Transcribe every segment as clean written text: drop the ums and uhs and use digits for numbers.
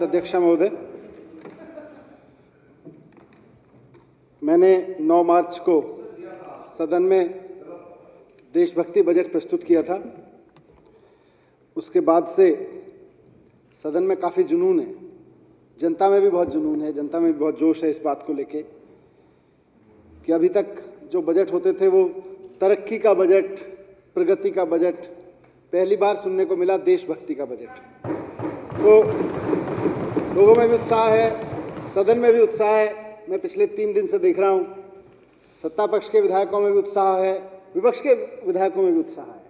अध्यक्ष महोदय, मैंने 9 मार्च को सदन में देशभक्ति बजट प्रस्तुत किया था। उसके बाद से सदन में काफ़ी जुनून है, जनता में भी बहुत जुनून है, जनता में भी बहुत जोश है इस बात को लेके कि अभी तक जो बजट होते थे वो तरक्की का बजट, प्रगति का बजट, पहली बार सुनने को मिला देशभक्ति का बजट। तो लोगों में भी उत्साह है, सदन में भी उत्साह है। मैं पिछले 3 दिन से देख रहा हूं, सत्ता पक्ष के विधायकों में भी उत्साह है, विपक्ष के विधायकों में भी उत्साह है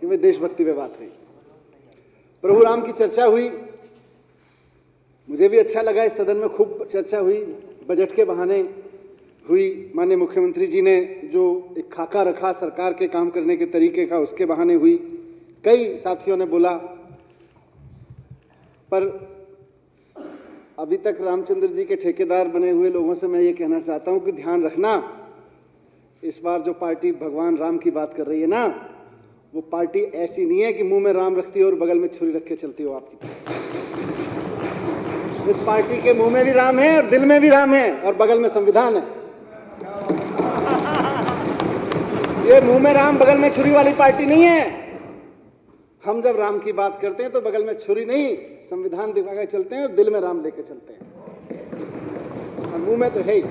कि वे देशभक्ति पे बात हुई। प्रभु राम की चर्चा हुई, मुझे भी अच्छा लगा। इस सदन में खूब चर्चा हुई, बजट के बहाने हुई। माननीय मुख्यमंत्री जी ने जो एक खाका रखा सरकार के काम करने के तरीके का, उसके बहाने हुई। कई साथियों ने बोला, पर अभी तक रामचंद्र जी के ठेकेदार बने हुए लोगों से मैं ये कहना चाहता हूं कि ध्यान रखना, इस बार जो पार्टी भगवान राम की बात कर रही है ना, वो पार्टी ऐसी नहीं है कि मुंह में राम रखती हो और बगल में छुरी रख के चलती हो आपकी तरफ। इस पार्टी के मुंह में भी राम है और दिल में भी राम है और बगल में संविधान है। ये मुंह में राम बगल में छुरी वाली पार्टी नहीं है। हम जब राम की बात करते हैं तो बगल में छुरी नहीं, संविधान दिखा के चलते हैं और दिल में राम लेके चलते हैं, और मुंह में तो है ही।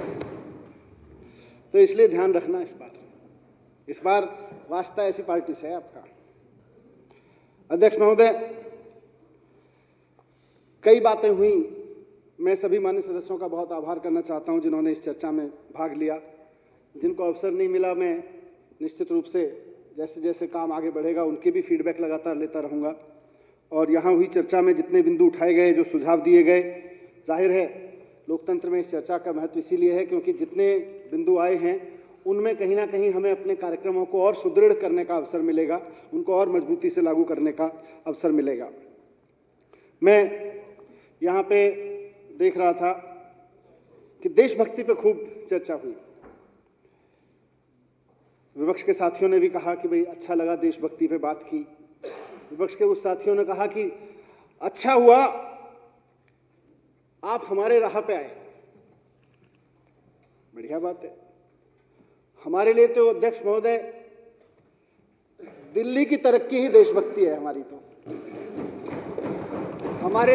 तो इसलिए ध्यान रखना, इस बार वास्ता ऐसी पार्टी से है आपका। अध्यक्ष महोदय, कई बातें हुई। मैं सभी मान्य सदस्यों का बहुत आभार करना चाहता हूं जिन्होंने इस चर्चा में भाग लिया। जिनको अवसर नहीं मिला, मैं निश्चित रूप से जैसे जैसे काम आगे बढ़ेगा उनके भी फीडबैक लगातार लेता रहूँगा। और यहाँ हुई चर्चा में जितने बिंदु उठाए गए, जो सुझाव दिए गए, जाहिर है लोकतंत्र में इस चर्चा का महत्व इसीलिए है क्योंकि जितने बिंदु आए हैं उनमें कहीं ना कहीं हमें अपने कार्यक्रमों को और सुदृढ़ करने का अवसर मिलेगा, उनको और मजबूती से लागू करने का अवसर मिलेगा। मैं यहाँ पे देख रहा था कि देशभक्ति पे खूब चर्चा हुई। विपक्ष के साथियों ने भी कहा कि भाई अच्छा लगा देशभक्ति पे बात की। विपक्ष के उस साथियों ने कहा कि अच्छा हुआ आप हमारे राह पे आए, बढ़िया बात है। हमारे लिए तो अध्यक्ष महोदय दिल्ली की तरक्की ही देशभक्ति है। हमारे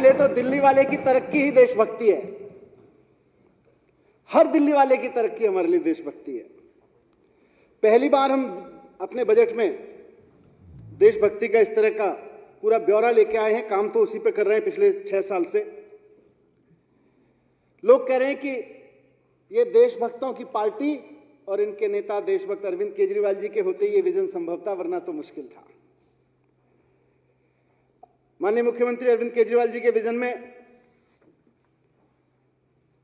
लिए तो दिल्ली वाले की तरक्की ही देशभक्ति है। हर दिल्ली वाले की तरक्की हमारे लिए देशभक्ति है। पहली बार हम अपने बजट में देशभक्ति का इस तरह का पूरा ब्यौरा लेके आए हैं। काम तो उसी पे कर रहे हैं पिछले 6 साल से। लोग कह रहे हैं कि ये देशभक्तों की पार्टी और इनके नेता देशभक्त अरविंद केजरीवाल जी के होते ये विजन संभव था, वरना तो मुश्किल था। माननीय मुख्यमंत्री अरविंद केजरीवाल जी के विजन में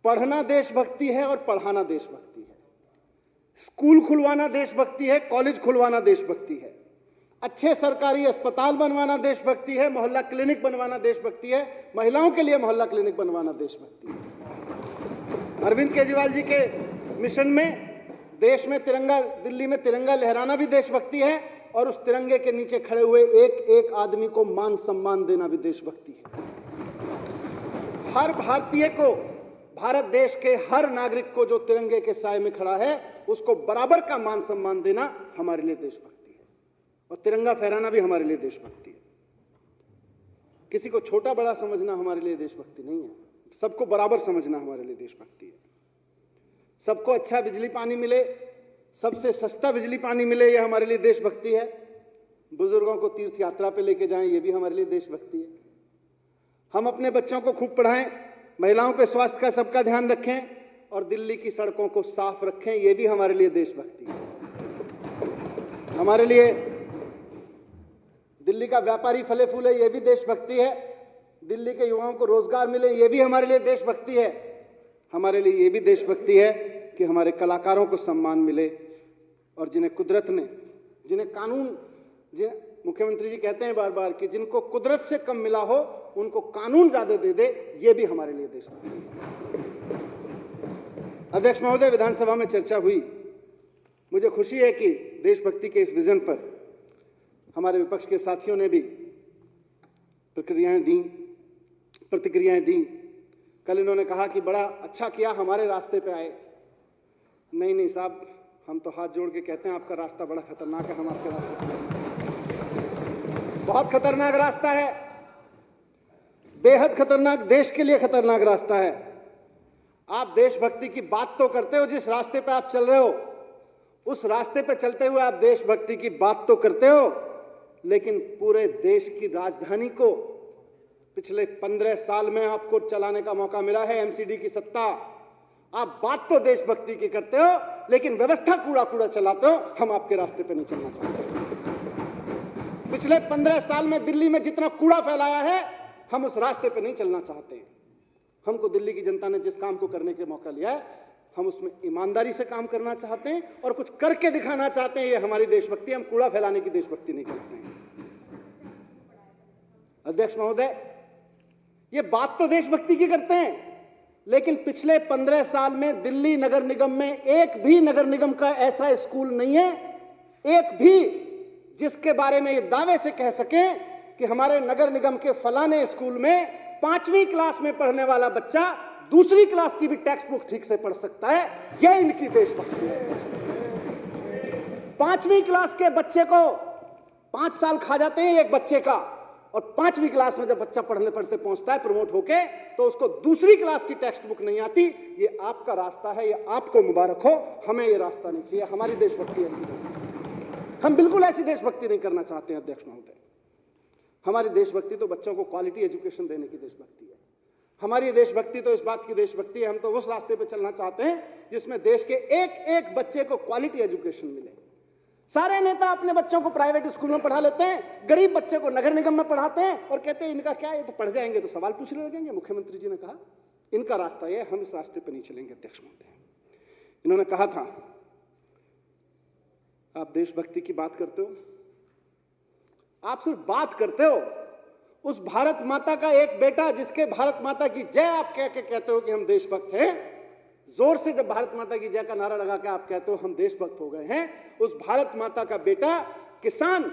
पढ़ना देशभक्ति है और पढ़ाना देशभक्ति है। स्कूल खुलवाना देशभक्ति है, कॉलेज खुलवाना देशभक्ति है, अच्छे सरकारी अस्पताल बनवाना देशभक्ति है, मोहल्ला क्लिनिक बनवाना देशभक्ति है, महिलाओं के लिए मोहल्ला क्लिनिक बनवाना देशभक्ति है। अरविंद केजरीवाल जी के मिशन में देश में तिरंगा, दिल्ली में तिरंगा लहराना भी देशभक्ति है और उस तिरंगे के नीचे खड़े हुए एक एक आदमी को मान सम्मान देना भी देशभक्ति है। हर भारतीय को, भारत देश के हर नागरिक को जो तिरंगे के साए में खड़ा है उसको बराबर का मान सम्मान देना हमारे लिए देशभक्ति है। और तिरंगा फहराना भी हमारे लिए देशभक्ति है। किसी को छोटा बड़ा समझना हमारे लिए देशभक्ति नहीं है, सबको बराबर समझना हमारे लिए देशभक्ति है। सबको अच्छा बिजली पानी मिले, सबसे सस्ता बिजली पानी मिले, यह हमारे लिए देशभक्ति है। बुजुर्गों को तीर्थ यात्रा पे लेके जाएं, ये भी हमारे लिए देशभक्ति है। हम अपने बच्चों को खूब पढ़ाएं, महिलाओं के स्वास्थ्य का सबका ध्यान रखें और दिल्ली की सड़कों को साफ रखें, ये भी हमारे लिए देशभक्ति है। हमारे लिए दिल्ली का व्यापारी फले फूले, ये भी देशभक्ति है। दिल्ली के युवाओं को रोजगार मिले, ये भी हमारे लिए देशभक्ति है। हमारे लिए ये भी देशभक्ति है कि हमारे कलाकारों को सम्मान मिले और जिन्हें कुदरत ने, जिन्हें कानून, मुख्यमंत्री जी कहते हैं बार बार कि जिनको कुदरत से कम मिला हो उनको कानून ज्यादा दे दे, ये भी हमारे लिए देशभक्ति है। अध्यक्ष महोदय, विधानसभा में चर्चा हुई। मुझे खुशी है कि देशभक्ति के इस विजन पर हमारे विपक्ष के साथियों ने भी प्रक्रियाएं दी, प्रतिक्रियाएं दी। कल इन्होंने कहा कि बड़ा अच्छा किया हमारे रास्ते पे आए। नहीं साहब, हम तो हाथ जोड़ के कहते हैं आपका रास्ता बड़ा खतरनाक है, हम आपके रास्ते पे बहुत खतरनाक रास्ता है, बेहद खतरनाक, देश के लिए खतरनाक रास्ता है। आप देशभक्ति की बात तो करते हो, जिस रास्ते पे आप चल रहे हो उस रास्ते पे चलते हुए आप देशभक्ति की बात तो करते हो, लेकिन पूरे देश की राजधानी को पिछले 15 साल में आपको चलाने का मौका मिला है, एमसीडी की सत्ता। आप बात तो देशभक्ति की करते हो, लेकिन व्यवस्था कूड़ा चलाते हो। हम आपके रास्ते पे नहीं चलना चाहते। पिछले 15 साल में दिल्ली में जितना कूड़ा फैलाया है, हम उस रास्ते पे नहीं चलना चाहते। हमको दिल्ली की जनता ने जिस काम को करने के मौका लिया है, हम उसमें ईमानदारी से काम करना चाहते हैं और कुछ करके दिखाना चाहते हैं। ये हमारी देशभक्ति, हम कूड़ा फैलाने की देशभक्ति नहीं चाहते हैं। अध्यक्ष महोदय, ये बात तो देशभक्ति की करते हैं, लेकिन पिछले 15 साल में दिल्ली नगर निगम में एक भी नगर निगम का ऐसा स्कूल नहीं है, एक भी, जिसके बारे में ये दावे से कह सकें कि हमारे नगर निगम के फलाने स्कूल में 5वीं क्लास में पढ़ने वाला बच्चा दूसरी क्लास की भी टेक्स्ट बुक ठीक से पढ़ सकता है। यह इनकी देशभक्ति है। 5वीं क्लास के बच्चे को 5 साल खा जाते हैं एक बच्चे का, और 5वीं क्लास में जब बच्चा पढ़ने पढ़ते पहुंचता है प्रमोट होके, तो उसको दूसरी क्लास की टेक्स्ट बुक नहीं आती। ये आपका रास्ता है, ये आपको मुबारक हो, हमें ये रास्ता नहीं चाहिए। हमारी देशभक्ति ऐसी नहीं, हम बिल्कुल ऐसी देशभक्ति नहीं करना चाहते हैं। अध्यक्ष महोदय, हमारी देशभक्ति तो बच्चों को क्वालिटी एजुकेशन देने की देशभक्ति है। हमारी देशभक्ति तो इस बात की देशभक्ति है, हम तो उस रास्ते पे चलना चाहते हैं जिसमें देश के एक एक बच्चे को क्वालिटी एजुकेशन मिले। सारे नेता अपने बच्चों को प्राइवेट स्कूल में पढ़ा लेते हैं, गरीब बच्चे को नगर निगम में पढ़ाते हैं और कहते हैं इनका क्या, ये तो पढ़ जाएंगे तो सवाल पूछने लगेंगे। मुख्यमंत्री जी ने कहा इनका रास्ता ये, हम इस रास्ते पे नहीं चलेंगे। अध्यक्ष महोदय, इन्होंने कहा था आप देशभक्ति की बात करते हो, आप सिर्फ बात करते हो। उस भारत माता का एक बेटा जिसके भारत माता की जय आप कह के कहते हो कि हम देशभक्त हैं, जोर से जब भारत माता की जय का नारा लगा के आप कहते हो हम देशभक्त हो गए हैं, उस भारत माता का बेटा किसान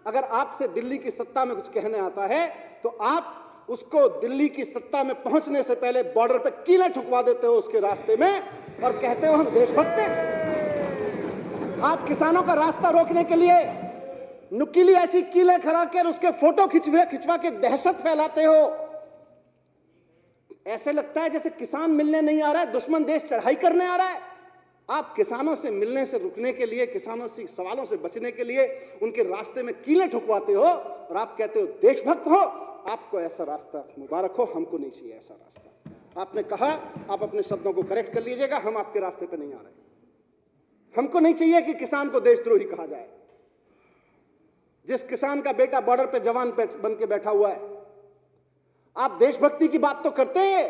अगर आपसे दिल्ली की सत्ता में कुछ कहने आता है तो आप उसको दिल्ली की सत्ता में पहुंचने से पहले बॉर्डर पे कीलें ठुकवा देते हो उसके रास्ते में और कहते हो हम देशभक्त हैं। आप किसानों का रास्ता रोकने के लिए नुकीली ऐसी कीलें खड़ा कर उसके फोटो खिंचवा के दहशत फैलाते हो। ऐसे लगता है जैसे किसान मिलने नहीं आ रहा है, दुश्मन देश चढ़ाई करने आ रहा है। आप किसानों से मिलने से रुकने के लिए, किसानों से सवालों से बचने के लिए उनके रास्ते में कीलें ठुकवाते हो और आप कहते हो देशभक्त हो। आपको ऐसा रास्ता मुबारक हो, हमको नहीं चाहिए ऐसा रास्ता। आपने कहा, आप अपने शब्दों को करेक्ट कर लीजिएगा, हम आपके रास्ते पे नहीं आ रहे। हमको नहीं चाहिए कि किसान को देशद्रोही कहा जाए। जिस किसान का बेटा बॉर्डर पे जवान बन के बैठा हुआ है, आप देशभक्ति की बात तो करते हैं।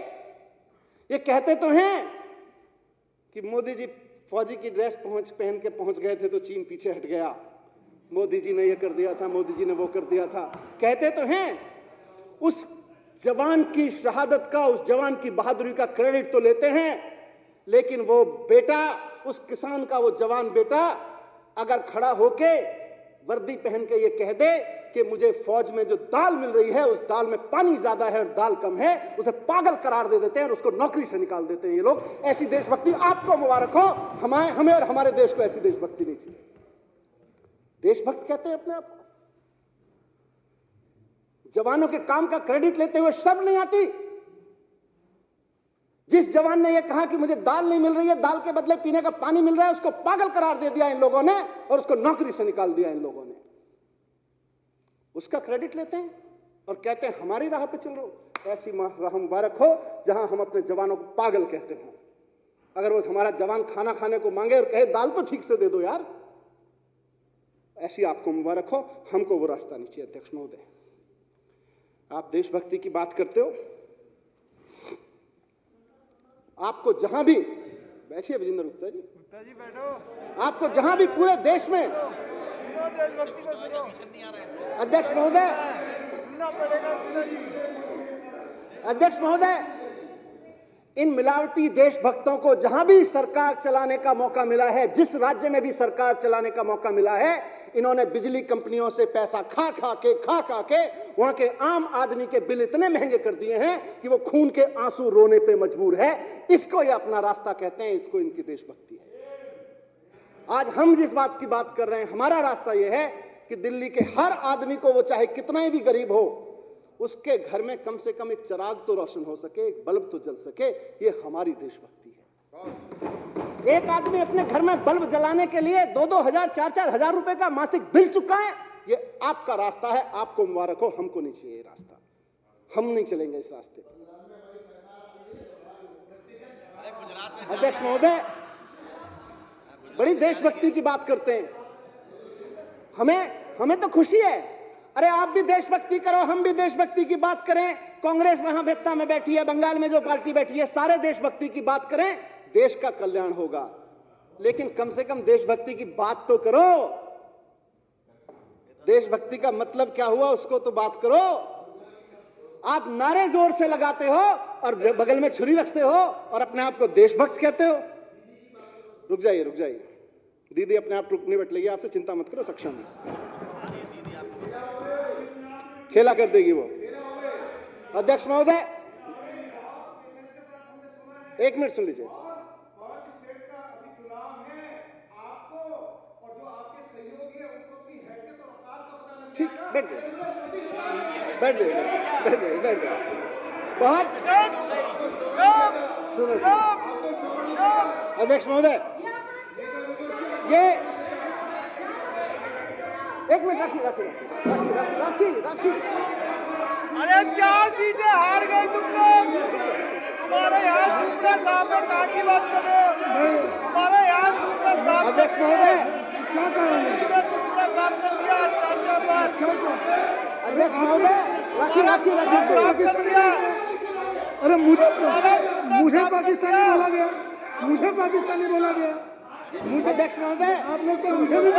ये कहते तो हैं कि मोदी जी फौजी की ड्रेस पहन के पहुंच गए थे तो चीन पीछे हट गया, मोदी जी ने ये कर दिया था, मोदी जी ने वो कर दिया था। कहते तो हैं, उस जवान की शहादत का, उस जवान की बहादुरी का क्रेडिट तो लेते हैं, लेकिन वो बेटा, उस किसान का वो जवान बेटा अगर खड़ा होके वर्दी पहन के ये कह दे कि मुझे फौज में जो दाल मिल रही है उस दाल में पानी ज्यादा है और दाल कम है, उसे पागल करार दे देते हैं और उसको नौकरी से निकाल देते हैं ये लोग। ऐसी देशभक्ति आपको मुबारक हो, हमें और हमारे देश को ऐसी देशभक्ति नहीं चाहिए। देशभक्त कहते हैं अपने आप को। जवानों के काम का क्रेडिट लेते हुए शर्म नहीं आती? जिस जवान ने यह कहा कि मुझे दाल नहीं मिल रही है, दाल के बदले पीने का पानी मिल रहा है, उसको पागल करार दे दिया इन लोगों ने और उसको नौकरी से निकाल दिया इन लोगों ने। उसका क्रेडिट लेते हैं और कहते हैं हमारी राह पे चल रहे हो। ऐसी राह मुबारक हो जहां हम अपने जवानों को पागल कहते हो। अगर वो हमारा जवान खाना खाने को मांगे और कहे दाल तो ठीक से दे दो यार, ऐसी आपको मुबारक हो, हमको वो रास्ता नहीं चाहिए। अध्यक्ष महोदय, आप देशभक्ति की बात करते हो, आपको जहां भी, बैठिए विजेंद्र गुप्ता जी बैठो, आपको जहां भी पूरे देश में, अध्यक्ष महोदय, अध्यक्ष महोदय, इन मिलावटी देशभक्तों को जहां भी सरकार चलाने का मौका मिला है, जिस राज्य में भी सरकार चलाने का मौका मिला है, इन्होंने बिजली कंपनियों से पैसा खा खा के वहां के आम आदमी के बिल इतने महंगे कर दिए हैं कि वो खून के आंसू रोने पे मजबूर है। इसको ये अपना रास्ता कहते हैं, इसको इनकी देशभक्ति है। आज हम जिस बात की बात कर रहे हैं, हमारा रास्ता यह है कि दिल्ली के हर आदमी को, वो चाहे कितना ही भी गरीब हो, उसके घर में कम से कम एक चिराग तो रोशन हो सके, एक बल्ब तो जल सके। ये हमारी देशभक्ति है। एक आदमी अपने घर में बल्ब जलाने के लिए 2-2 हजार 4-4 हजार रुपए का मासिक बिल चुका है। ये आपका रास्ता है, आपको मुबारक हो, हमको नहीं चाहिए ये रास्ता, हम नहीं चलेंगे इस रास्ते पर। अध्यक्ष महोदय, बड़ी देशभक्ति की बात करते हैं, हमें तो खुशी है। अरे आप भी देशभक्ति करो, हम भी देशभक्ति की बात करें। कांग्रेस वहां बेत्ता में बैठी है, बंगाल में जो पार्टी बैठी है, सारे देशभक्ति की बात करें, देश का कल्याण होगा। लेकिन कम से कम देशभक्ति की बात तो करो। देशभक्ति का मतलब क्या हुआ, उसको तो बात करो। आप नारे जोर से लगाते हो और बगल में छुरी रखते हो और अपने आप को देशभक्त कहते हो। रुक जाइए दीदी, अपने आप निपट लेगी, आपसे चिंता मत करो, सक्षम है, खेला कर देगी वो। अध्यक्ष महोदय, एक मिनट सुन लीजिए। ठीक, बैठ जाइए। बहुत सुनो। अध्यक्ष महोदय, ये एक मिनट राखी। अरे 4 सीटें हार गए तुम लोग। तुम्हारे यहाँ सुप्रा साहब है, ताकि बात करो। तुम्हारे यहाँ सुप्रा साहब। अध्यक्ष महोदय, सुप्रा साहब कर दिया अध्यक्ष महोदय, राखी। अरे मुझे पाकिस्तानी बोला गया। अध्यक्ष महोदय, आप लोग तो मुझे भी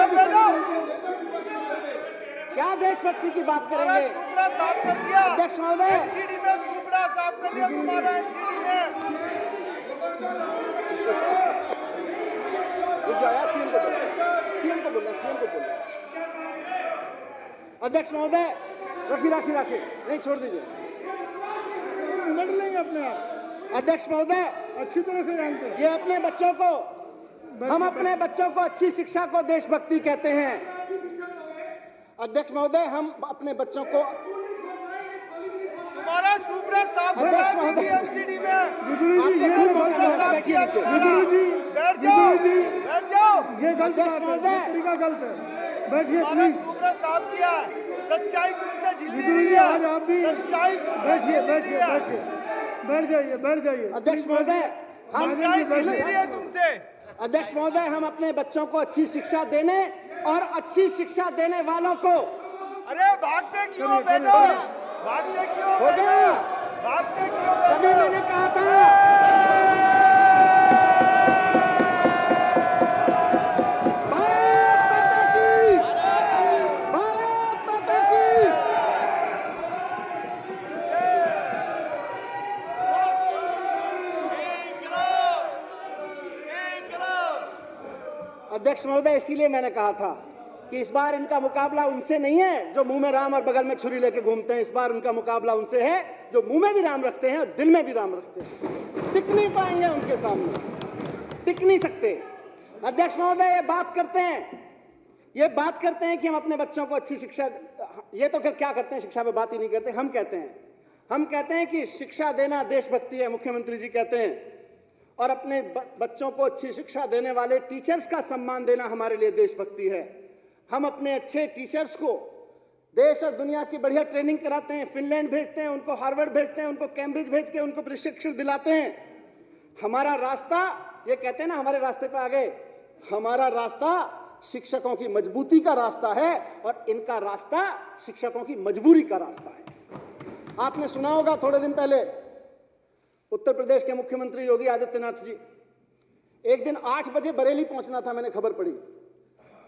क्या देशभक्ति की बात करेंगे? अध्यक्ष महोदय, सीएम को बोलना। अध्यक्ष महोदय, राखी नहीं, छोड़ दीजिए, निपट लेंगे अपने आप। अध्यक्ष महोदय, अच्छी तरह से जानते हैं। ये अपने बच्चों को, हम अपने बच्चों को अच्छी शिक्षा को देशभक्ति कहते हैं। अध्यक्ष महोदय, हम अपने बच्चों को, हमारा सुप्रा साहब, अध्यक्ष महोदय, आपको खूब मौका मिला, बैठिए नीचे। बैठ जाओ। ये गलत अध्यक्ष महोदय, तरीका गलत है। बैठिए प्लीज। सुप्रा साहब किया, सच्चाई तुमसे झिल्ली बिजली है। आज आप भी सच्चाई बैठ जाइए। अध्यक्ष महोदय, हम तुमसे। अध्यक्ष महोदय, हम अपने बच्चों को अच्छी शिक्षा देने और अच्छी शिक्षा देने वालों को, अरे भागते क्यों बेटो, भागते क्यों हो गया, भागते क्यों? तभी मैंने कहा था भारत माता की। अध्यक्ष महोदय, इसीलिए मैंने कहा था कि इस बार इनका मुकाबला उनसे नहीं है जो मुंह में राम और बगल में छुरी लेके घूमते हैं। इस बार उनका मुकाबला उनसे है जो मुंह में भी राम रखते हैं और दिल में भी राम रखते हैं। टिक नहीं पाएंगे उनके सामने, टिक नहीं सकते। अध्यक्ष महोदय, ये बात करते हैं कि हम अपने बच्चों को अच्छी शिक्षा, ये तो क्या करते हैं, शिक्षा पे बात ही नहीं करते। हम कहते हैं कि शिक्षा देना देशभक्ति है, मुख्यमंत्री जी कहते हैं, और अपने बच्चों को अच्छी शिक्षा देने वाले टीचर्स का सम्मान देना हमारे लिए देशभक्ति है। हम अपने अच्छे टीचर्स को देश और दुनिया की बढ़िया ट्रेनिंग कराते हैं, फिनलैंड भेजते हैं, उनको हार्वर्ड भेजते हैं, उनको कैम्ब्रिज भेज के उनको प्रशिक्षण दिलाते हैं। हमारा रास्ता, ये कहते हैं ना हमारे रास्ते पे आ गए, हमारा रास्ता शिक्षकों की मजबूती का रास्ता है और इनका रास्ता शिक्षकों की मजबूरी का रास्ता है। आपने सुना होगा, थोड़े दिन पहले उत्तर प्रदेश के मुख्यमंत्री योगी आदित्यनाथ जी एक दिन 8 बजे बरेली पहुंचना था, मैंने खबर पढ़ी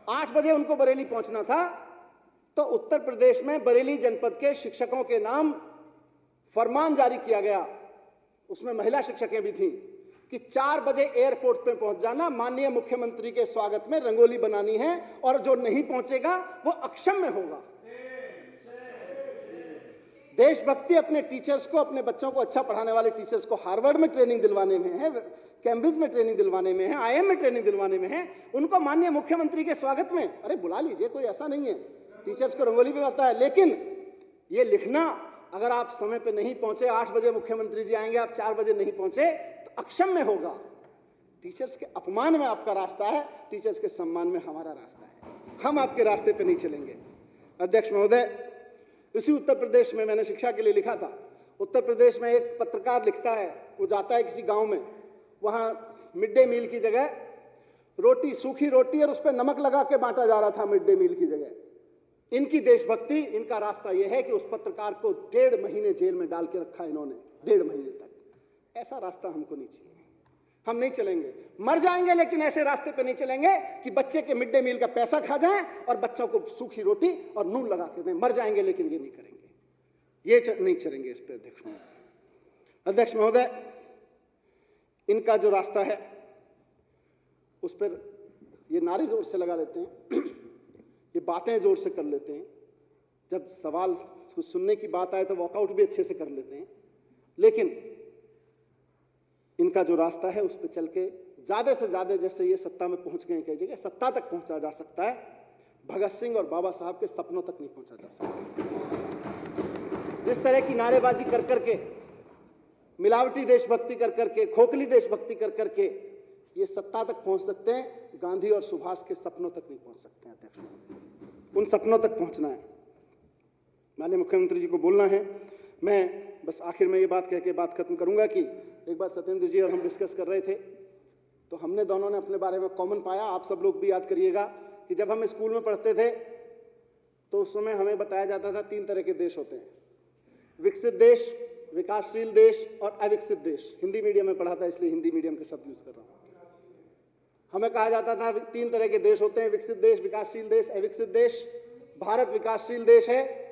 8 बजे उनको बरेली पहुंचना था, तो उत्तर प्रदेश में बरेली जनपद के शिक्षकों के नाम फरमान जारी किया गया उसमें महिला शिक्षकें भी थीं, कि 4 बजे एयरपोर्ट पे पहुंच जाना, माननीय मुख्यमंत्री के स्वागत में रंगोली बनानी है, और जो नहीं पहुंचेगा वो अक्षम्य होगा। देशभक्ति अपने टीचर्स को, अपने बच्चों को अच्छा पढ़ाने वाले टीचर्स को हार्वर्ड में ट्रेनिंग दिलवाने में है, कैम्ब्रिज में ट्रेनिंग दिलवाने में है, IIM में ट्रेनिंग दिलवाने में है, उनको माननीय मुख्यमंत्री के स्वागत में अरे बुला लीजिए, कोई ऐसा नहीं है, टीचर्स को रंगोली भी आता है। लेकिन ये लिखना, अगर आप समय पे नहीं पहुंचे, 8 बजे मुख्यमंत्री जी आएंगे, आप 4 बजे नहीं पहुंचे तो अक्षम्य होगा। टीचर्स के अपमान में आपका रास्ता है, टीचर्स के सम्मान में हमारा रास्ता है। हम आपके रास्ते पे नहीं चलेंगे। अध्यक्ष महोदय, इसी उत्तर प्रदेश में मैंने शिक्षा के लिए लिखा था। उत्तर प्रदेश में एक पत्रकार लिखता है, वो जाता है किसी गांव में, वहां मिड डे मील की जगह रोटी, सूखी रोटी और उस पर नमक लगा के बांटा जा रहा था मिड डे मील की जगह। इनकी देशभक्ति, इनका रास्ता यह है कि उस पत्रकार को 1.5 महीने जेल में डाल के रखा इन्होंने, 1.5 महीने तक। ऐसा रास्ता हमको नहीं चाहिए, हम नहीं चलेंगे। मर जाएंगे लेकिन ऐसे रास्ते पे नहीं चलेंगे कि बच्चे के मिड डे मील का पैसा खा जाएं और बच्चों को सूखी रोटी और नून लगा के दें। मर जाएंगे लेकिन ये नहीं करेंगे, ये नहीं चलेंगे इस पे। अध्यक्ष महोदय, इनका जो रास्ता है उस पर ये नारे जोर से लगा लेते हैं, ये बातें जोर से कर लेते हैं, जब सवाल सुनने की बात आए तो वॉकआउट भी अच्छे से कर लेते हैं। लेकिन इनका जो रास्ता है उस पर चल के ज्यादा से ज्यादा, जैसे ये सत्ता में पहुंच गए कई जगह, सत्ता तक पहुंचा जा सकता है, भगत सिंह और बाबा साहब के सपनों तक नहीं पहुंचा जा सकता। जिस तरह की नारेबाजी कर करके, मिलावटी देशभक्ति कर करके, खोखली देशभक्ति कर करके ये सत्ता तक पहुंच सकते हैं, गांधी और सुभाष के सपनों तक नहीं पहुंच सकते हैं। अध्यक्ष, उन सपनों तक पहुंचना है। माननीय मुख्यमंत्री जी को बोलना है। मैं बस आखिर में ये बात कह के बात खत्म करूंगा कि एक बार सत्येंद्र जी और हम डिस्कस कर रहे थे, तो हमने दोनों ने अपने बारे में कॉमन पाया। आप सब लोग भी याद करिएगा कि जब हम स्कूल में पढ़ते थे तो उस समय हमें बताया जाता था 3 तरह के देश होते हैं, विकसित देश, विकासशील देश और अविकसित देश। हिंदी मीडियम में पढ़ा था इसलिए हिंदी मीडियम के शब्द यूज कर रहा हूं। हमें कहा जाता था 3 तरह के देश होते हैं, विकसित देश, विकासशील देश, अविकसित देश। भारत विकासशील देश है।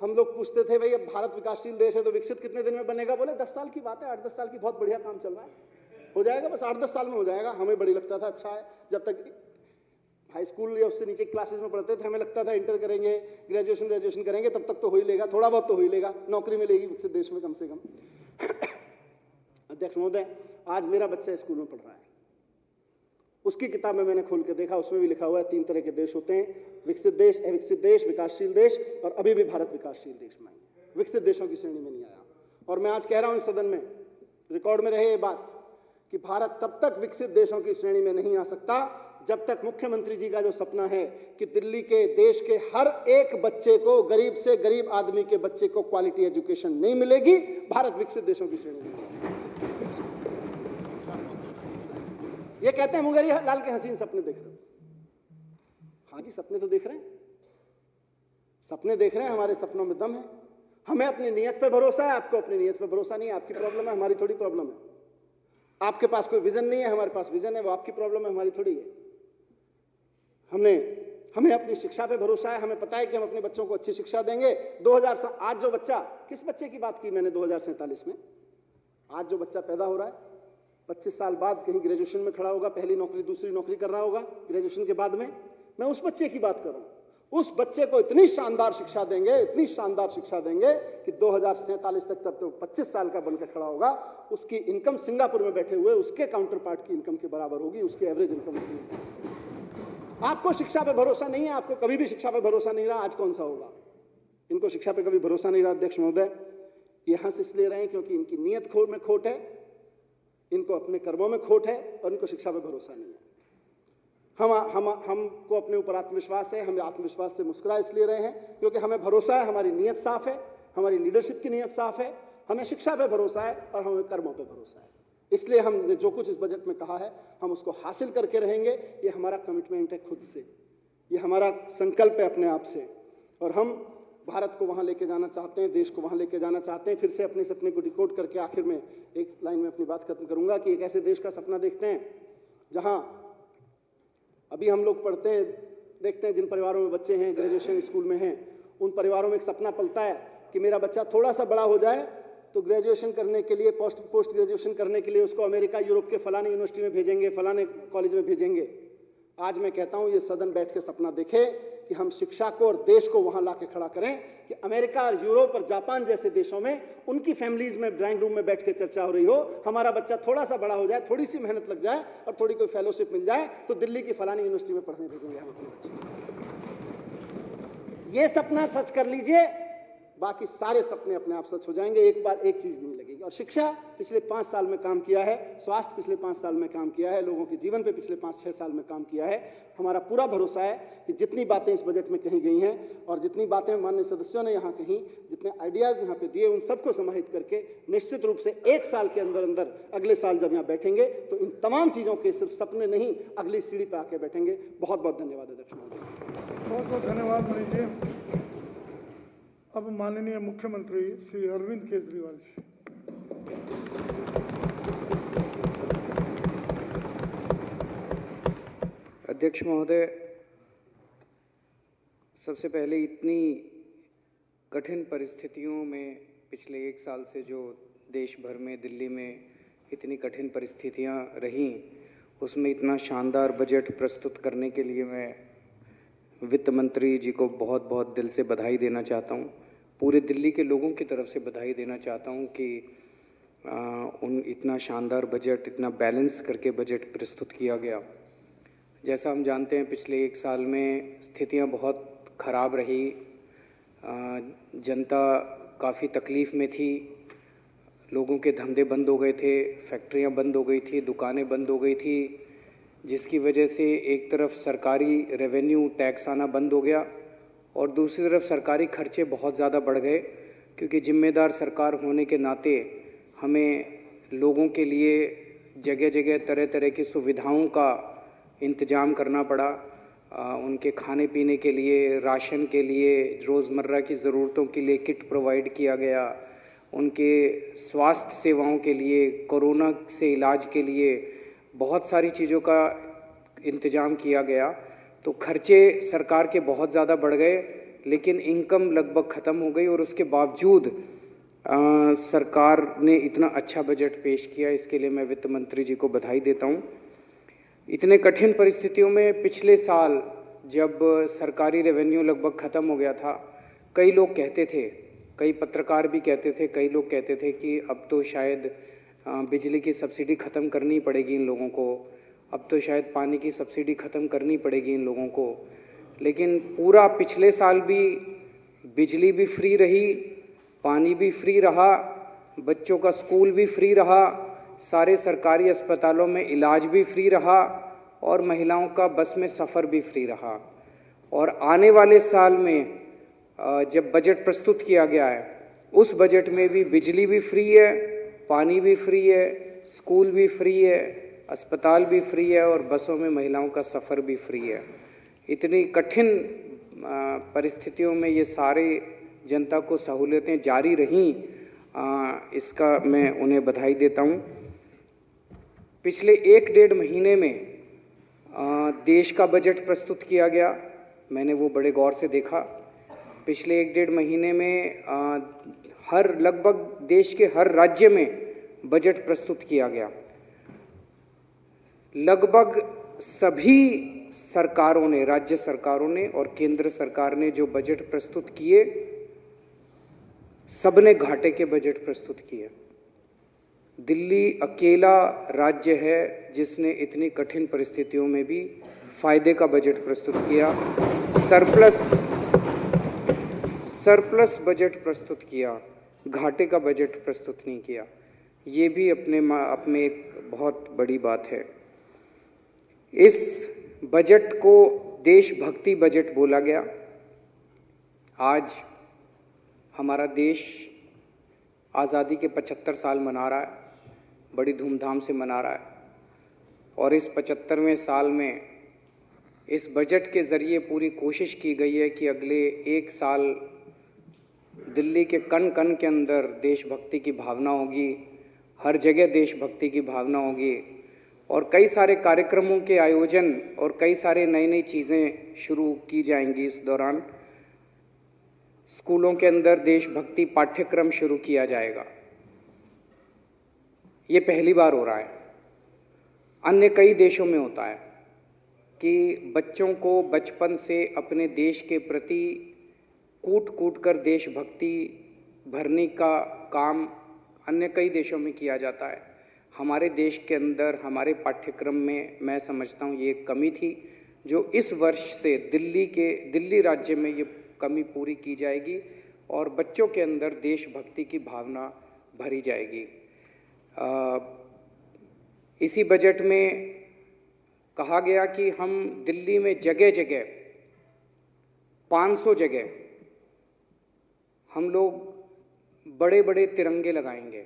हम लोग पूछते थे भाई अब भारत विकासशील देश है तो विकसित कितने दिन में बनेगा? बोले 10 साल की बात है, 8-10 साल की, बहुत बढ़िया काम चल रहा है, हो जाएगा, बस 8-10 साल में हो जाएगा। हमें बड़ी लगता था अच्छा है। जब तक हाई स्कूल या उससे नीचे क्लासेस में पढ़ते थे हमें लगता था इंटर करेंगे, ग्रेजुएशन करेंगे, तब तक तो हो ही लेगा, थोड़ा बहुत तो हो ही लेगा, नौकरी मिलेगी विकसित देश में कम से कम। अध्यक्ष महोदय, आज मेरा बच्चा स्कूल में पढ़ रहा है, उसकी किताब में मैंने खोल के देखा, उसमें भी लिखा हुआ है 3 तरह के देश होते हैं, विकसित देश, अविकसित देश, विकासशील देश, और अभी भी भारत विकासशील देश में है, विकसित देशों की श्रेणी में नहीं आया। और मैं आज कह रहा हूं इस सदन में, रिकॉर्ड में रहे ये बात, कि भारत तब तक विकसित देशों की श्रेणी में नहीं आ सकता जब तक मुख्यमंत्री जी का जो सपना है कि दिल्ली के, देश के हर एक बच्चे को, गरीब से गरीब आदमी के बच्चे को क्वालिटी एजुकेशन नहीं मिलेगी, भारत विकसित देशों की श्रेणी में नहीं आ सकता। ये कहते हैं मुंगेरी लाल के हसीन सपने देख रहे हो। हाँ जी, सपने तो देख रहे हैं, सपने देख रहे हैं, हमारे सपनों में दम है। हमें अपनी नीयत पे भरोसा है, आपको अपनी नीयत पे भरोसा नहीं है। आपकी प्रॉब्लम है, हमारी थोड़ी प्रॉब्लम है। आपके पास कोई विजन नहीं है, हमारे पास विजन है, वो आपकी प्रॉब्लम है, हमारी थोड़ी है। हमें अपनी शिक्षा पे भरोसा है, हमें पता है कि हम अपने बच्चों को अच्छी शिक्षा देंगे। 2000 आज जो बच्चा, किस बच्चे की बात की मैंने 2047 में, आज जो बच्चा पैदा हो रहा है 25 साल बाद कहीं ग्रेजुएशन में खड़ा होगा, पहली नौकरी दूसरी नौकरी कर रहा होगा ग्रेजुएशन के बाद में, मैं उस बच्चे की बात कर रहा हूं। उस बच्चे को इतनी शानदार शिक्षा देंगे, इतनी शानदार शिक्षा देंगे कि 2047 तक तब तो 25 साल का बनकर खड़ा होगा, उसकी इनकम सिंगापुर में बैठे हुए उसके काउंटर पार्ट की इनकम के बराबर होगी, उसकी एवरेज इनकम होगी। आपको शिक्षा पे भरोसा नहीं है, आपको कभी भी शिक्षा पे भरोसा नहीं रहा, आज कौन सा होगा? इनको शिक्षा पे कभी भरोसा नहीं रहा। अध्यक्ष महोदय, ये हंस इसलिए रहे हैं क्योंकि इनकी नीयत में खोट है, इनको अपने कर्मों में खोट है और इनको शिक्षा पे भरोसा नहीं है। हमको अपने ऊपर आत्मविश्वास है, हम आत्मविश्वास से मुस्कुरा इसलिए रहे हैं क्योंकि हमें भरोसा है, हमारी नीयत साफ है, हमारी लीडरशिप की नीयत साफ है, हमें शिक्षा पे भरोसा है और हमें कर्मों पे भरोसा है। इसलिए हमने जो कुछ इस बजट में कहा है हम उसको हासिल करके रहेंगे। ये हमारा कमिटमेंट है खुद से, ये हमारा संकल्प है अपने आप से, और हम भारत को वहां लेके जाना चाहते हैं, देश को वहां लेके जाना चाहते हैं। फिर से अपने सपने को डिकोड करके आखिर में एक लाइन में अपनी बात खत्म करूंगा कि एक ऐसे देश का सपना देखते हैं जहां अभी हम लोग पढ़ते हैं, देखते हैं जिन परिवारों में बच्चे हैं, ग्रेजुएशन स्कूल में हैं, उन परिवारों में एक सपना पलता है कि मेरा बच्चा थोड़ा सा बड़ा हो जाए तो ग्रेजुएशन करने के लिए, पोस्ट ग्रेजुएशन करने के लिए उसको अमेरिका, यूरोप के फलाने यूनिवर्सिटी में भेजेंगे, फलाने कॉलेज में भेजेंगे। आज मैं कहता हूं ये सदन बैठ के सपना देखे कि हम शिक्षा को और देश को वहां ला के खड़ा करें कि अमेरिका और यूरोप और जापान जैसे देशों में उनकी फैमिलीज में ड्राइंग रूम में बैठ के चर्चा हो रही हो, हमारा बच्चा थोड़ा सा बड़ा हो जाए, थोड़ी सी मेहनत लग जाए और थोड़ी कोई फेलोशिप मिल जाए तो दिल्ली की फलानी यूनिवर्सिटी में पढ़ने भेजेंगे हम अपने बच्चे। ये सपना सच कर लीजिए, बाकी सारे सपने अपने आप सच हो जाएंगे। एक बार एक चीज भी नहीं लगेगी। और शिक्षा पिछले 5 साल में काम किया है, स्वास्थ्य पिछले 5 साल में काम किया है, लोगों के जीवन पे पिछले 5-6 साल में काम किया है। हमारा पूरा भरोसा है कि जितनी बातें इस बजट में कही गई हैं और जितनी बातें माननीय सदस्यों ने यहाँ कही, जितने आइडियाज यहाँ पे दिए, उन सबको समाहित करके निश्चित रूप से 1 साल के अंदर अंदर अगले साल जब यहाँ बैठेंगे तो इन तमाम चीजों के सिर्फ सपने नहीं, अगली सीढ़ी पे आके बैठेंगे। बहुत बहुत धन्यवाद अध्यक्ष महोदय। बहुत बहुत धन्यवाद मनीष जी। अब माननीय मुख्यमंत्री श्री अरविंद केजरीवाल जी। अध्यक्ष महोदय, सबसे पहले इतनी कठिन परिस्थितियों में पिछले 1 साल से जो देश भर में, दिल्ली में इतनी कठिन परिस्थितियां रहीं, उसमें इतना शानदार बजट प्रस्तुत करने के लिए मैं वित्त मंत्री जी को बहुत बहुत दिल से बधाई देना चाहता हूँ। पूरे दिल्ली के लोगों की तरफ से बधाई देना चाहता हूँ कि उन इतना शानदार बजट, इतना बैलेंस करके बजट प्रस्तुत किया गया। जैसा हम जानते हैं पिछले 1 साल में स्थितियाँ बहुत ख़राब रही, जनता काफ़ी तकलीफ़ में थी, लोगों के धंधे बंद हो गए थे, फैक्ट्रियाँ बंद हो गई थी, दुकानें बंद हो गई थी, जिसकी वजह से एक तरफ सरकारी रेवेन्यू टैक्स आना बंद हो गया और दूसरी तरफ सरकारी खर्चे बहुत ज़्यादा बढ़ गए, क्योंकि जिम्मेदार सरकार होने के नाते हमें लोगों के लिए जगह जगह तरह तरह की सुविधाओं का इंतज़ाम करना पड़ा। उनके खाने पीने के लिए, राशन के लिए, रोज़मर्रा की ज़रूरतों के लिए किट प्रोवाइड किया गया, उनके स्वास्थ्य सेवाओं के लिए, कोरोना से इलाज के लिए बहुत सारी चीज़ों का इंतज़ाम किया गया। तो खर्चे सरकार के बहुत ज़्यादा बढ़ गए, लेकिन इनकम लगभग ख़त्म हो गई और उसके बावजूद सरकार ने इतना अच्छा बजट पेश किया। इसके लिए मैं वित्त मंत्री जी को बधाई देता हूँ। इतने कठिन परिस्थितियों में पिछले साल जब सरकारी रेवेन्यू लगभग ख़त्म हो गया था, कई लोग कहते थे, कई पत्रकार भी कहते थे, कई लोग कहते थे कि अब तो शायद बिजली की सब्सिडी ख़त्म करनी पड़ेगी इन लोगों को, अब तो शायद पानी की सब्सिडी ख़त्म करनी पड़ेगी इन लोगों को। लेकिन पूरा पिछले साल भी बिजली भी फ्री रही, पानी भी फ्री रहा, बच्चों का स्कूल भी फ्री रहा, सारे सरकारी अस्पतालों में इलाज भी फ्री रहा और महिलाओं का बस में सफ़र भी फ्री रहा। और आने वाले साल में जब बजट प्रस्तुत किया गया है, उस बजट में भी बिजली भी फ्री है, पानी भी फ्री है, स्कूल भी फ्री है, अस्पताल भी फ्री है और बसों में महिलाओं का सफ़र भी फ्री है। इतनी कठिन परिस्थितियों में ये सारे जनता को सहूलियतें जारी रहीं, इसका मैं उन्हें बधाई देता हूँ। पिछले 1-1.5 महीने में देश का बजट प्रस्तुत किया गया, मैंने वो बड़े गौर से देखा। पिछले 1-1.5 महीने में लगभग देश के हर राज्य में बजट प्रस्तुत किया गया। लगभग सभी सरकारों ने, राज्य सरकारों ने और केंद्र सरकार ने जो बजट प्रस्तुत किए, सबने घाटे के बजट प्रस्तुत किए। दिल्ली अकेला राज्य है जिसने इतनी कठिन परिस्थितियों में भी फायदे का बजट प्रस्तुत किया, सरप्लस बजट प्रस्तुत किया, घाटे का बजट प्रस्तुत नहीं किया। ये भी अपने एक बहुत बड़ी बात है। इस बजट को देशभक्ति बजट बोला गया। आज हमारा देश आज़ादी के 75 साल मना रहा है, बड़ी धूमधाम से मना रहा है और इस 75वें साल में इस बजट के ज़रिए पूरी कोशिश की गई है कि अगले 1 साल दिल्ली के कण कण के अंदर देशभक्ति की भावना होगी, हर जगह देशभक्ति की भावना होगी और कई सारे कार्यक्रमों के आयोजन और कई सारे नई चीज़ें शुरू की जाएंगी। इस दौरान स्कूलों के अंदर देशभक्ति पाठ्यक्रम शुरू किया जाएगा। ये पहली बार हो रहा है। अन्य कई देशों में होता है कि बच्चों को बचपन से अपने देश के प्रति कूट कूट कर देशभक्ति भरने का काम अन्य कई देशों में किया जाता है। हमारे देश के अंदर हमारे पाठ्यक्रम में मैं समझता हूँ ये एक कमी थी, जो इस वर्ष से दिल्ली राज्य में ये कमी पूरी की जाएगी और बच्चों के अंदर देशभक्ति की भावना भरी जाएगी। इसी बजट में कहा गया कि हम दिल्ली में जगह जगह 500 जगह हम लोग बड़े बड़े तिरंगे लगाएंगे,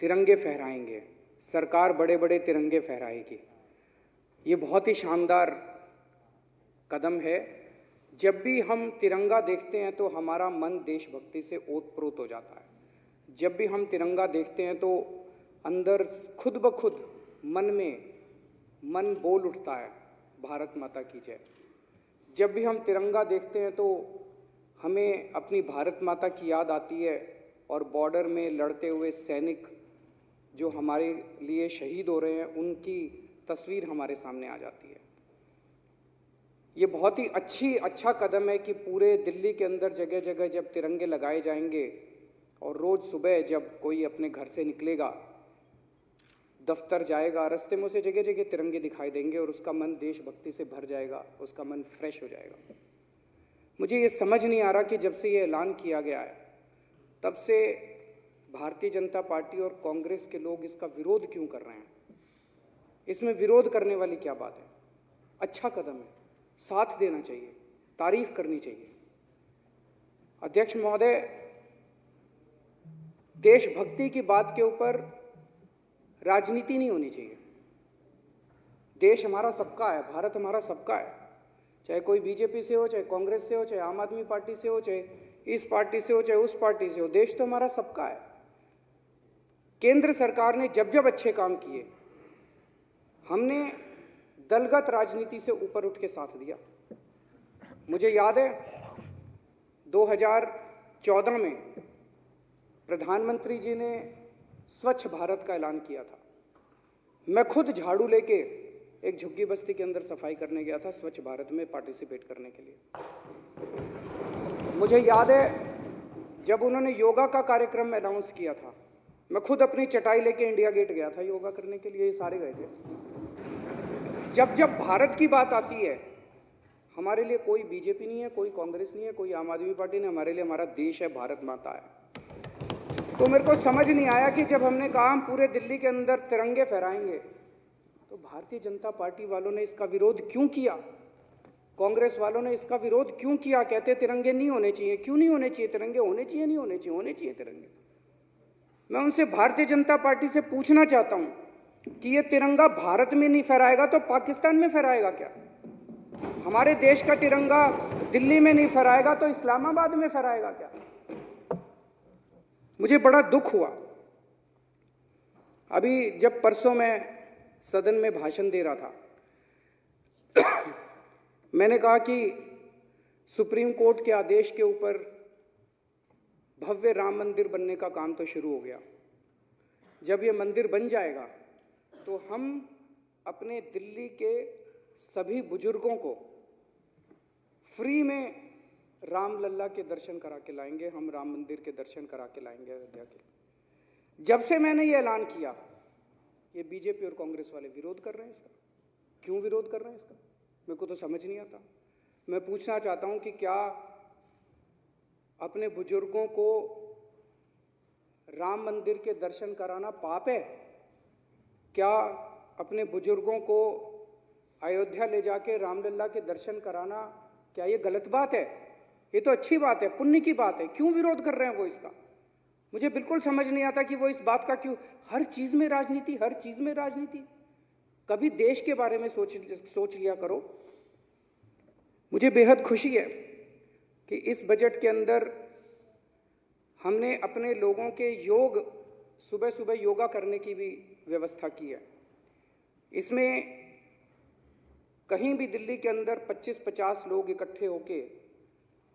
तिरंगे फहराएंगे, सरकार बड़े बड़े तिरंगे फहराएगी। ये बहुत ही शानदार कदम है। जब भी हम तिरंगा देखते हैं तो हमारा मन देशभक्ति से ओतप्रोत हो जाता है। जब भी हम तिरंगा देखते हैं तो अंदर खुद ब खुद मन बोल उठता है, भारत माता की जय। जब भी हम तिरंगा देखते हैं तो हमें अपनी भारत माता की याद आती है और बॉर्डर में लड़ते हुए सैनिक जो हमारे लिए शहीद हो रहे हैं उनकी तस्वीर हमारे सामने आ जाती है। ये बहुत ही अच्छा कदम है कि पूरे दिल्ली के अंदर जगह जगह जब तिरंगे लगाए जाएंगे और रोज़ सुबह जब कोई अपने घर से निकलेगा, दफ्तर जाएगा, रास्ते में उसे जगह जगह तिरंगे दिखाई देंगे और उसका मन देशभक्ति से भर जाएगा, उसका मन फ्रेश हो जाएगा। मुझे ये समझ नहीं आ रहा कि जब से ये ऐलान किया गया है तब से भारतीय जनता पार्टी और कांग्रेस के लोग इसका विरोध क्यों कर रहे हैं। इसमें विरोध करने वाली क्या बात है? अच्छा कदम है, साथ देना चाहिए, तारीफ करनी चाहिए। अध्यक्ष महोदय, देशभक्ति की बात के ऊपर राजनीति नहीं होनी चाहिए। देश हमारा सबका है, भारत हमारा सबका है, चाहे कोई बीजेपी से हो, चाहे कांग्रेस से हो, चाहे आम आदमी पार्टी से हो, चाहे इस पार्टी से हो, चाहे उस पार्टी से हो। देश तो हमारा सबका है। केंद्र सरकार ने जब जब अच्छे काम किए, हमने दलगत राजनीति से ऊपर उठ के साथ दिया। मुझे याद है 2014 में प्रधानमंत्री जी ने स्वच्छ भारत का ऐलान किया था। मैं खुद झाड़ू लेके एक झुग्गी बस्ती के अंदर सफाई करने गया था स्वच्छ भारत में पार्टिसिपेट करने के लिए। मुझे याद है जब उन्होंने योगा का कार्यक्रम अनाउंस किया था, मैं खुद अपनी चटाई लेके इंडिया गेट गया था योगा करने के लिए, ये सारे गए थे। जब जब भारत की बात आती है, हमारे लिए कोई बीजेपी नहीं है, कोई कांग्रेस नहीं है, कोई आम आदमी पार्टी नहीं, हमारे लिए हमारा देश है, भारत माता है। तो मेरे को समझ नहीं आया कि जब हमने कहा हम पूरे दिल्ली के अंदर तिरंगे फहराएंगे तो भारतीय जनता पार्टी वालों ने इसका विरोध क्यों किया, कांग्रेस वालों ने इसका विरोध क्यों किया। कहते तिरंगे नहीं होने चाहिए। क्यों नहीं होने चाहिए तिरंगे? होने चाहिए, नहीं होने चाहिए? होने चाहिए तिरंगे। मैं उनसे भारतीय जनता पार्टी से पूछना चाहता हूं कि ये तिरंगा भारत में नहीं फहराएगा तो पाकिस्तान में फहराएगा क्या? हमारे देश का तिरंगा दिल्ली में नहीं फहराएगा तो इस्लामाबाद में फहराएगा क्या? मुझे बड़ा दुख हुआ। अभी जब परसों मैं सदन में भाषण दे रहा था मैंने कहा कि सुप्रीम कोर्ट के आदेश के ऊपर भव्य राम मंदिर बनने का काम तो शुरू हो गया। जब ये मंदिर बन जाएगा तो हम अपने दिल्ली के सभी बुजुर्गों को फ्री में राम लल्ला के दर्शन करा के लाएंगे, हम राम मंदिर के दर्शन करा के लाएंगे अयोध्या के। जब से मैंने ये ऐलान किया, ये बीजेपी और कांग्रेस वाले विरोध कर रहे हैं इसका। क्यों विरोध कर रहे हैं इसका? मेरे को तो समझ नहीं आता। मैं पूछना चाहता हूं कि क्या अपने बुजुर्गों को राम मंदिर के दर्शन कराना पाप है? क्या अपने बुजुर्गों को अयोध्या ले जाके रामलला के दर्शन कराना, क्या ये गलत बात है? ये तो अच्छी बात है, पुण्य की बात है। क्यों विरोध कर रहे हैं वो इसका? मुझे बिल्कुल समझ नहीं आता कि वो इस बात का क्यों, हर चीज में राजनीति, हर चीज में राजनीति। कभी देश के बारे में सोच लिया करो। मुझे बेहद खुशी है कि इस बजट के अंदर हमने अपने लोगों के सुबह सुबह योगा करने की भी व्यवस्था की है। इसमें कहीं भी दिल्ली के अंदर 25-50 लोग इकट्ठे होके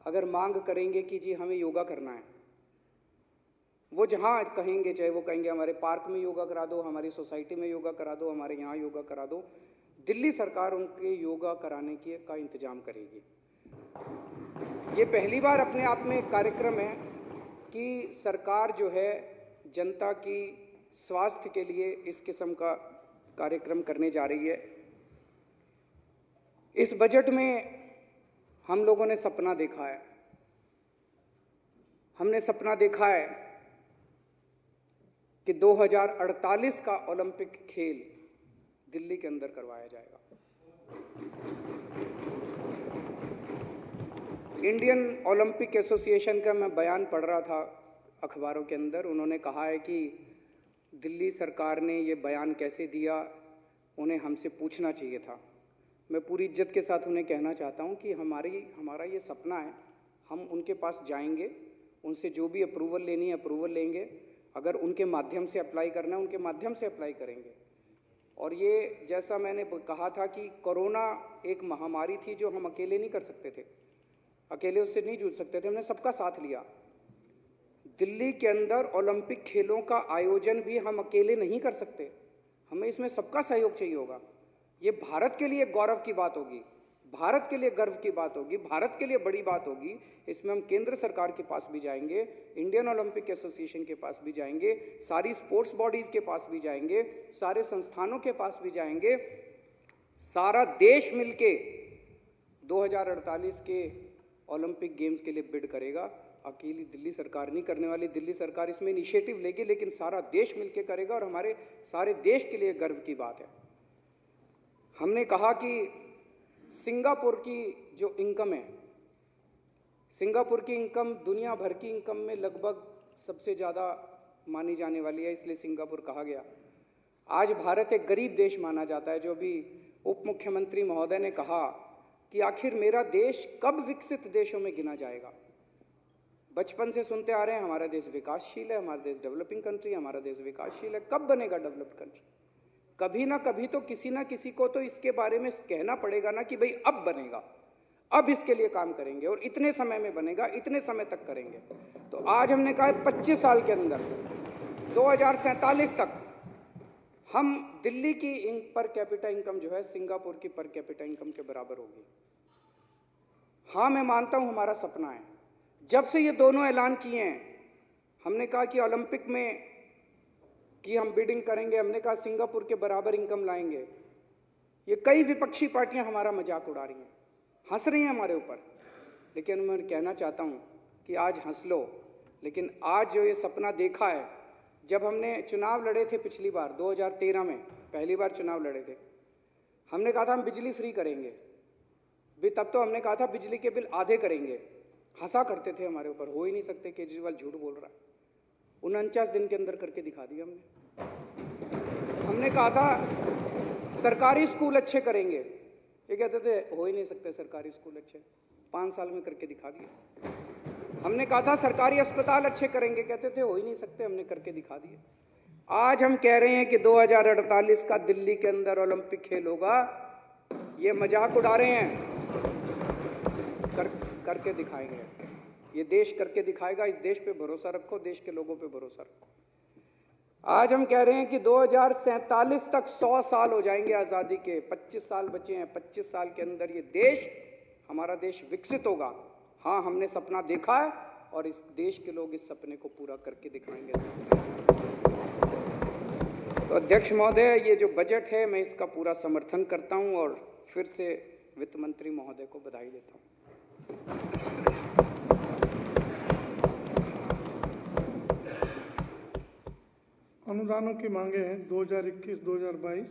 अगर मांग करेंगे कि जी हमें योगा करना है वो जहाँ कहेंगे, चाहे वो कहेंगे हमारे पार्क में योगा करा दो, हमारी सोसाइटी में योगा करा दो, हमारे यहाँ योगा करा दो, दिल्ली सरकार उनके योगा कराने का इंतजाम करेगी। ये पहली बार अपने आप में एक कार्यक्रम है कि सरकार जो है जनता की स्वास्थ्य के लिए इस किस्म का कार्यक्रम करने जा रही है। इस बजट में हम लोगों ने सपना देखा है, हमने सपना देखा है कि 2048 का ओलंपिक खेल दिल्ली के अंदर करवाया जाएगा। इंडियन ओलंपिक एसोसिएशन का मैं बयान पढ़ रहा था अखबारों के अंदर, उन्होंने कहा है कि दिल्ली सरकार ने ये बयान कैसे दिया, उन्हें हमसे पूछना चाहिए था। मैं पूरी इज्जत के साथ उन्हें कहना चाहता हूं कि हमारा ये सपना है, हम उनके पास जाएंगे, उनसे जो भी अप्रूवल लेनी है अप्रूवल लेंगे, अगर उनके माध्यम से अप्लाई करना है उनके माध्यम से अप्लाई करेंगे। और ये जैसा मैंने कहा था कि कोरोना एक महामारी थी जो हम अकेले नहीं कर सकते थे, अकेले उससे नहीं जूझ सकते थे, हमने सबका साथ लिया। दिल्ली के अंदर ओलंपिक खेलों का आयोजन भी हम अकेले नहीं कर सकते, हमें इसमें सबका सहयोग चाहिए होगा। ये भारत के लिए गौरव की बात होगी, भारत के लिए गर्व की बात होगी, भारत के लिए बड़ी बात होगी। इसमें हम केंद्र सरकार के पास भी जाएंगे, इंडियन ओलंपिक एसोसिएशन के पास भी जाएंगे, सारी स्पोर्ट्स बॉडीज के पास भी जाएंगे, सारे संस्थानों के पास भी जाएंगे। सारा देश मिलके 2048 के ओलंपिक गेम्स के लिए बिड करेगा। अकेली दिल्ली सरकार नहीं करने वाली, दिल्ली सरकार इसमें इनिशिएटिव लेगी, लेकिन सारा देश मिलके करेगा और हमारे सारे देश के लिए गर्व की बात है। हमने कहा कि सिंगापुर की जो इनकम है, सिंगापुर की इनकम दुनिया भर की इनकम में लगभग सबसे ज़्यादा मानी जाने वाली है, इसलिए सिंगापुर कहा गया। आज भारत एक गरीब देश माना जाता है। जो भी उप मुख्यमंत्री महोदय ने कहा कि आखिर मेरा देश कब विकसित देशों में गिना जाएगा। बचपन से सुनते आ रहे हैं हमारा देश विकासशील है, हमारा देश डेवलपिंग कंट्री है, हमारा देश विकासशील है। कब बनेगा डेवलप्ड कंट्री? कभी ना कभी तो किसी ना किसी को तो इसके बारे में कहना पड़ेगा ना कि भाई अब बनेगा, अब इसके लिए काम करेंगे और इतने समय में बनेगा, इतने समय तक करेंगे। तो आज हमने कहा 25 साल के अंदर 2047 तक हम दिल्ली की पर कैपिटा इनकम जो है सिंगापुर की पर कैपिटा इनकम के बराबर होगी। हाँ, मैं मानता हूं हमारा सपना है। जब से ये दोनों ऐलान किए हैं, हमने कहा कि ओलंपिक में कि हम बिडिंग करेंगे, हमने कहा सिंगापुर के बराबर इनकम लाएंगे। ये कई विपक्षी पार्टियां हमारा मजाक उड़ा रही हैं, हंस रही हैं हमारे ऊपर, लेकिन मैं कहना चाहता हूं कि आज हंस लो, लेकिन आज जो ये सपना देखा है, जब हमने चुनाव लड़े थे पिछली बार 2013 में पहली बार चुनाव लड़े थे, हमने कहा था हम बिजली फ्री करेंगे। तब तो हमने कहा था बिजली के बिल आधे करेंगे, हंसा करते थे हमारे ऊपर, हो ही नहीं सकते, केजरीवाल झूठ बोल रहा है। 49 दिन के अंदर करके दिखा दिया हमने। हमने कहा था सरकारी स्कूल अच्छे करेंगे, ये कहते थे हो ही नहीं सकते सरकारी स्कूल अच्छे, 5 साल में करके दिखा दिया। हमने कहा था सरकारी अस्पताल अच्छे करेंगे, कहते थे हो ही नहीं सकते, हमने करके दिखा दिए। आज हम कह रहे हैं कि 2048 का दिल्ली के अंदर ओलंपिक खेल होगा। ये मजाक उड़ा रहे हैं, करके दिखाएंगे। ये देश करके दिखाएगा। इस देश पे भरोसा रखो, देश के लोगों पे भरोसा रखो। आज हम कह रहे हैं कि 2047 तक 100 साल हो जाएंगे आज़ादी के, 25 साल बचे हैं। 25 साल के अंदर ये देश, हमारा देश विकसित होगा। हाँ, हमने सपना देखा है और इस देश के लोग इस सपने को पूरा करके दिखाएंगे। तो अध्यक्ष महोदय, ये जो बजट है मैं इसका पूरा समर्थन करता हूं और फिर से वित्त मंत्री महोदय को बधाई देता हूं। अनुदानों की मांगे हैं 2021-2022